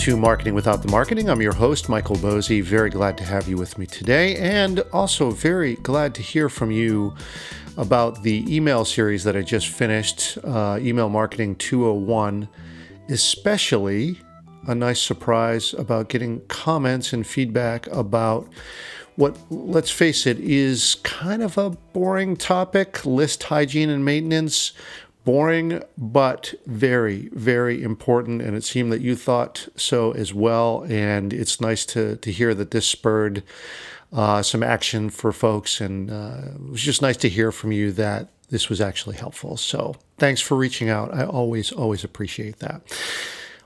to Marketing Without the Marketing. I'm your host, Michael Bosey. Very glad to have you with me today, and also very glad to hear from you about the email series that I just finished, Email Marketing 201, especially a nice surprise about getting comments and feedback about what, let's face it, is kind of a boring topic, list hygiene and maintenance. Boring, but very, very important, and it seemed that you thought so as well, and it's nice to hear that this spurred some action for folks, and it was just nice to hear from you that this was actually helpful. So thanks for reaching out. I always appreciate that.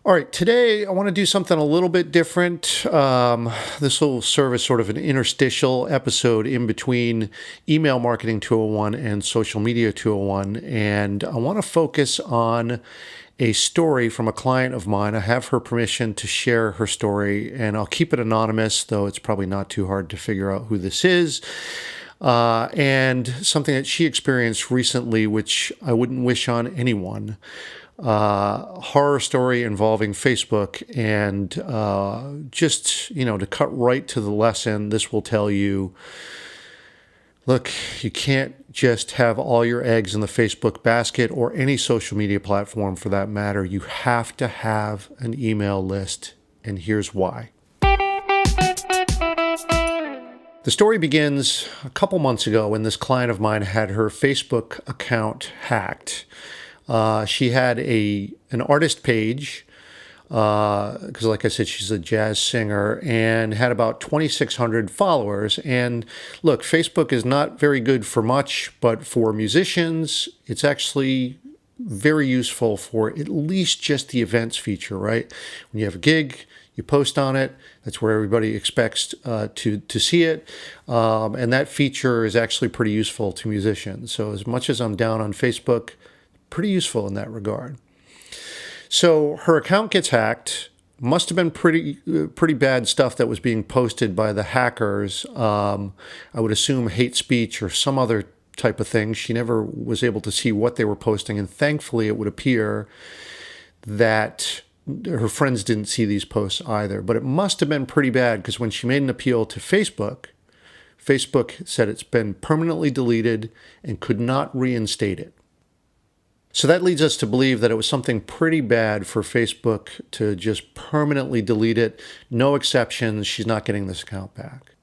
All right, today I want to do something a little bit different. This will serve as sort of an interstitial episode in between Email Marketing 201 and Social Media 201, and I want to focus on a story from a client of mine. I have her permission to share her story, and I'll keep it anonymous, though it's probably not too hard to figure out who this is. And something that she experienced recently, which I wouldn't wish on anyone. Horror story involving Facebook, and just, to cut right to the lesson, this will tell you, look, you can't just have all your eggs in the Facebook basket or any social media platform for that matter. You have to have an email list, and here's why. The story begins a couple months ago when this client of mine had her Facebook account hacked. She had an artist page, because like I said, she's a jazz singer, and had about 2,600 followers. And look, Facebook is not very good for much, but for musicians, it's actually very useful for at least just the events feature, right? When you have a gig, you post on it. That's where everybody expects to see it. And that feature is actually pretty useful to musicians. So as much as I'm down on Facebook, pretty useful in that regard. So her account gets hacked. Must have been pretty bad stuff that was being posted by the hackers. I would assume hate speech or some other type of thing. She never was able to see what they were posting, and thankfully it would appear that her friends didn't see these posts either. But it must have been pretty bad, because when she made an appeal to Facebook, Facebook said it's been permanently deleted and could not reinstate it. So that leads us to believe that it was something pretty bad for Facebook to just permanently delete it. No exceptions. She's not getting this account back.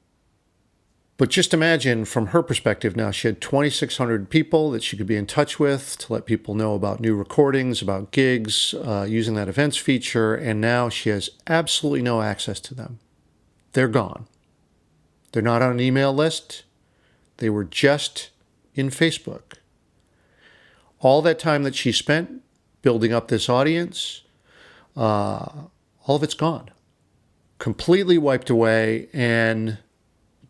But just imagine from her perspective now, she had 2,600 people that she could be in touch with to let people know about new recordings, about gigs, using that events feature, and now she has absolutely no access to them. They're gone. They're not on an email list. They were just in Facebook. All that time that she spent building up this audience, all of it's gone. Completely wiped away, and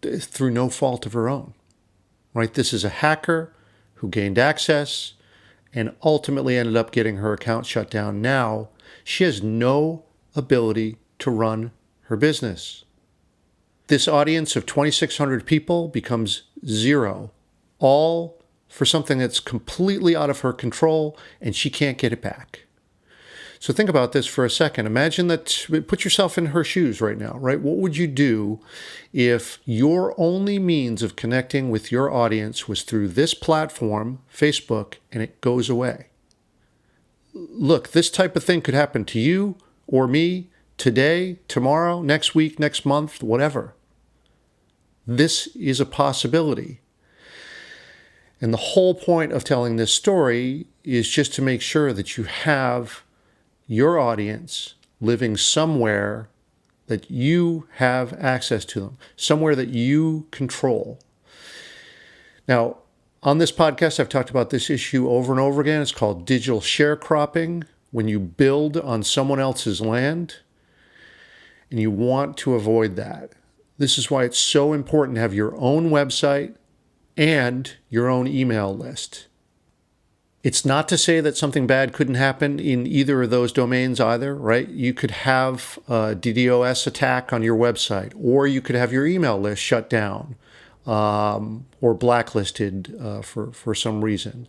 through no fault of her own. Right? This is a hacker who gained access and ultimately ended up getting her account shut down. Now, she has no ability to run her business. This audience of 2,600 people becomes zero, all for something that's completely out of her control, and she can't get it back. So think about this for a second. Imagine that, put yourself in her shoes right now, right? What would you do if your only means of connecting with your audience was through this platform, Facebook, and it goes away? Look, this type of thing could happen to you or me today, tomorrow, next week, next month, whatever. This is a possibility. And the whole point of telling this story is just to make sure that you have your audience living somewhere that you have access to them, somewhere that you control. Now, on this podcast, I've talked about this issue over and over again. It's called digital sharecropping, when you build on someone else's land, and you want to avoid that. This is why it's so important to have your own website and your own email list. It's not to say that something bad couldn't happen in either of those domains either, right? You could have a DDoS attack on your website, or you could have your email list shut down or blacklisted for some reason.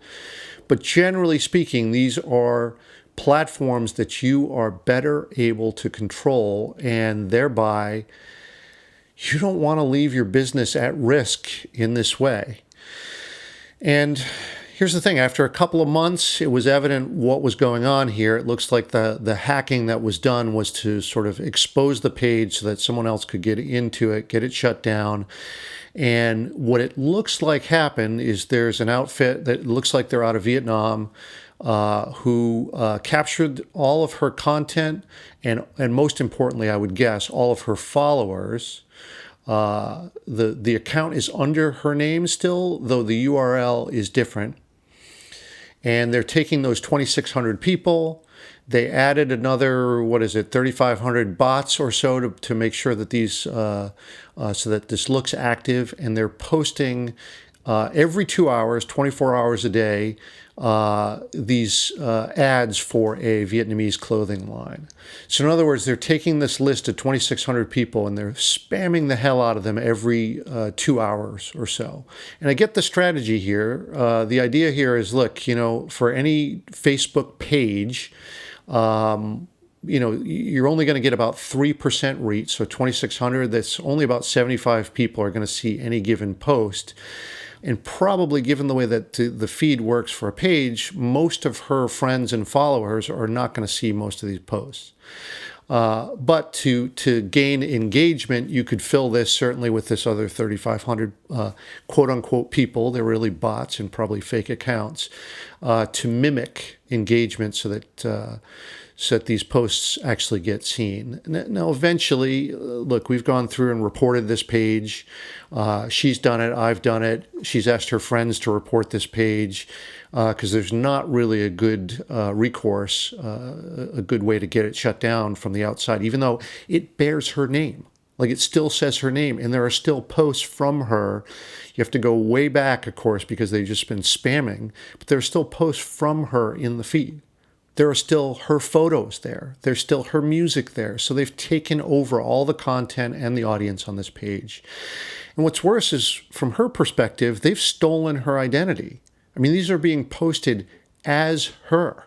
But generally speaking, these are platforms that you are better able to control, and thereby you don't want to leave your business at risk in this way. And here's the thing, after a couple of months, it was evident what was going on here. It looks like the hacking that was done was to sort of expose the page so that someone else could get into it, get it shut down. And what it looks like happened is there's an outfit that looks like they're out of Vietnam who captured all of her content and most importantly, I would guess, all of her followers. The account is under her name still, though the URL is different. And they're taking those 2,600 people. They added another, 3,500 bots or so to make sure that these, so that this looks active. And they're posting every 2 hours, 24 hours a day, these ads for a Vietnamese clothing line. So in other words, they're taking this list of 2,600 people and they're spamming the hell out of them every 2 hours or so. And I get the strategy here. The idea here is, look, for any Facebook page, you're only going to get about 3% reach. So 2,600, that's only about 75 people are going to see any given post. And probably, given the way that the feed works for a page, most of her friends and followers are not going to see most of these posts. But to gain engagement, you could fill this certainly with this other 3,500 quote-unquote people. They're really bots and probably fake accounts to mimic engagement so that these posts actually get seen. Now, eventually, look, we've gone through and reported this page. She's done it. I've done it. She's asked her friends to report this page because there's not really a good recourse, a good way to get it shut down from the outside, even though it bears her name. Like, it still says her name, and there are still posts from her. You have to go way back, of course, because they've just been spamming, but there are still posts from her in the feed. There are still her photos there. There's still her music there. So they've taken over all the content and the audience on this page. And what's worse is, from her perspective, they've stolen her identity. I mean, these are being posted as her.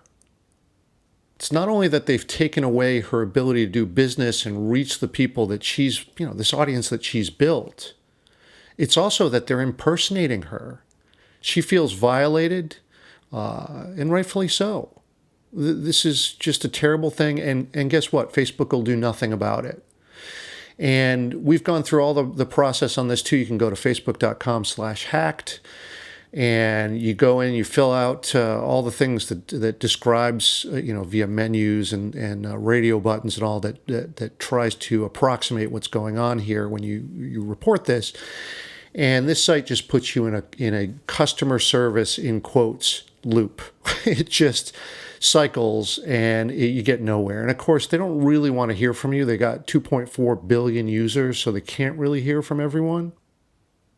It's not only that they've taken away her ability to do business and reach the people that she's, this audience that she's built. It's also that they're impersonating her. She feels violated, and rightfully so. This is just a terrible thing, and guess what? Facebook will do nothing about it. And we've gone through all the process on this too. You can go to facebook.com/hacked, and you go in, you fill out all the things that describes, via menus and radio buttons and all that tries to approximate what's going on here when you report this. And this site just puts you in a customer service, in quotes, loop. It just cycles and you get nowhere. And of course, they don't really want to hear from you. They got 2.4 billion users, so they can't really hear from everyone.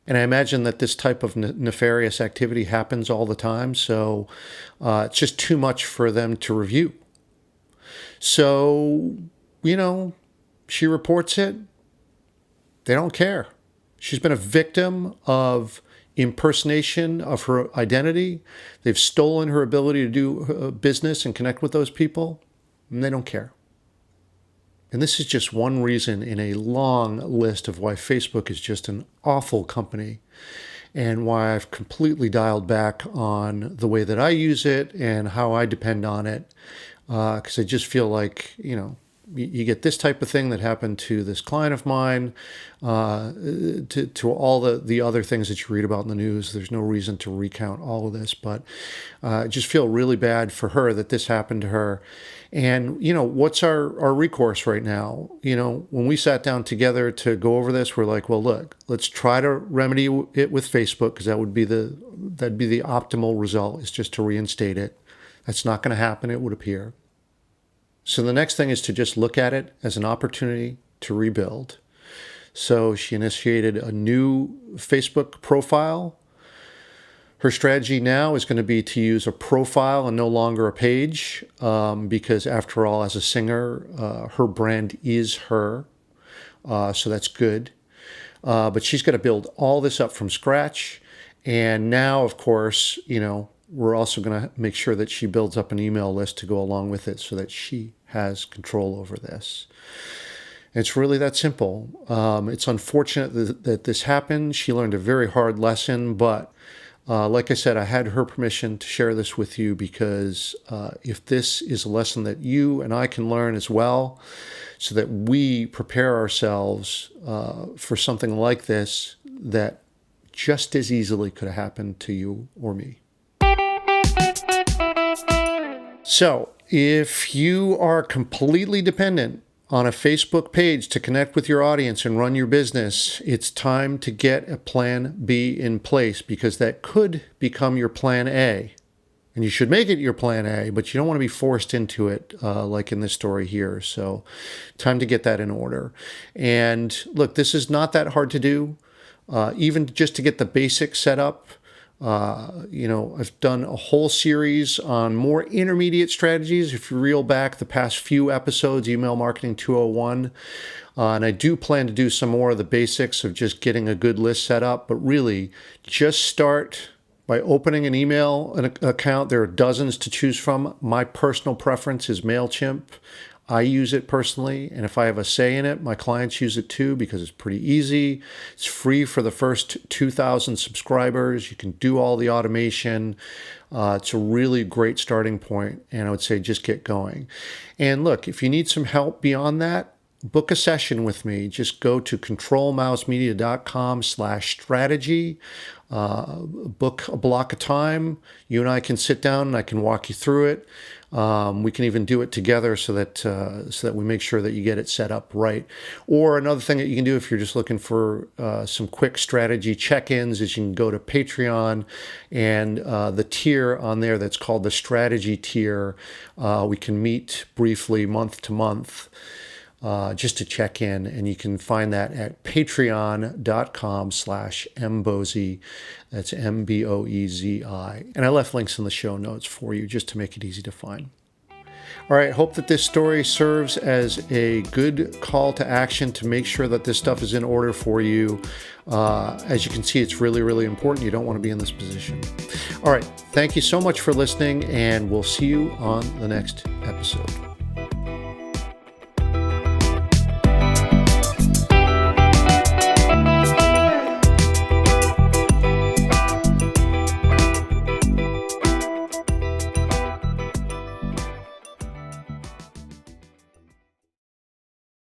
And I imagine that this type of nefarious activity happens all the time. So it's just too much for them to review. So, she reports it. They don't care. She's been a victim of impersonation of her identity. They've stolen her ability to do business and connect with those people, and they don't care. And this is just one reason in a long list of why Facebook is just an awful company and why I've completely dialed back on the way that I use it and how I depend on it. Because I just feel like, you get this type of thing that happened to this client of mine, to all the other things that you read about in the news. There's no reason to recount all of this, but I just feel really bad for her that this happened to her. And, what's our recourse right now? When we sat down together to go over this, we're like, well, look, let's try to remedy it with Facebook, because that'd be the optimal result, is just to reinstate it. That's not going to happen, it would appear. So the next thing is to just look at it as an opportunity to rebuild. So she initiated a new Facebook profile. Her strategy now is going to be to use a profile and no longer a page, because after all, as a singer, her brand is her. So that's good. But she's got to build all this up from scratch. And now, of course, we're also going to make sure that she builds up an email list to go along with it so that she has control over this. It's really that simple. It's unfortunate that this happened. She learned a very hard lesson, but like I said, I had her permission to share this with you because if this is a lesson that you and I can learn as well, so that we prepare ourselves for something like this that just as easily could have happened to you or me. So, if you are completely dependent on a Facebook page to connect with your audience and run your business, it's time to get a plan B in place because that could become your plan A. And you should make it your plan A, but you don't want to be forced into it like in this story here. So time to get that in order. And look, this is not that hard to do. Even just to get the basics set up. I've done a whole series on more intermediate strategies. If you reel back the past few episodes, Email Marketing 201, and I do plan to do some more of the basics of just getting a good list set up. But really, just start by opening an email account. There are dozens to choose from. My personal preference is MailChimp. I use it personally, and if I have a say in it, my clients use it too because it's pretty easy. It's free for the first 2,000 subscribers. You can do all the automation. It's a really great starting point, and I would say just get going. And look, if you need some help beyond that, book a session with me. Just go to controlmousemedia.com/strategy. Book a block of time. You and I can sit down and I can walk you through it. We can even do it together so that we make sure that you get it set up right. Or another thing that you can do if you're just looking for some quick strategy check-ins is you can go to Patreon and the tier on there that's called the strategy tier. We can meet briefly month to month. Just to check in, and you can find that at patreon.com/mboezi. That's MBOEZI. And I left links in the show notes for you just to make it easy to find. All right, hope that this story serves as a good call to action to make sure that this stuff is in order for you. As you can see, it's really, really important. You don't want to be in this position. All right, thank you so much for listening, and we'll see you on the next episode.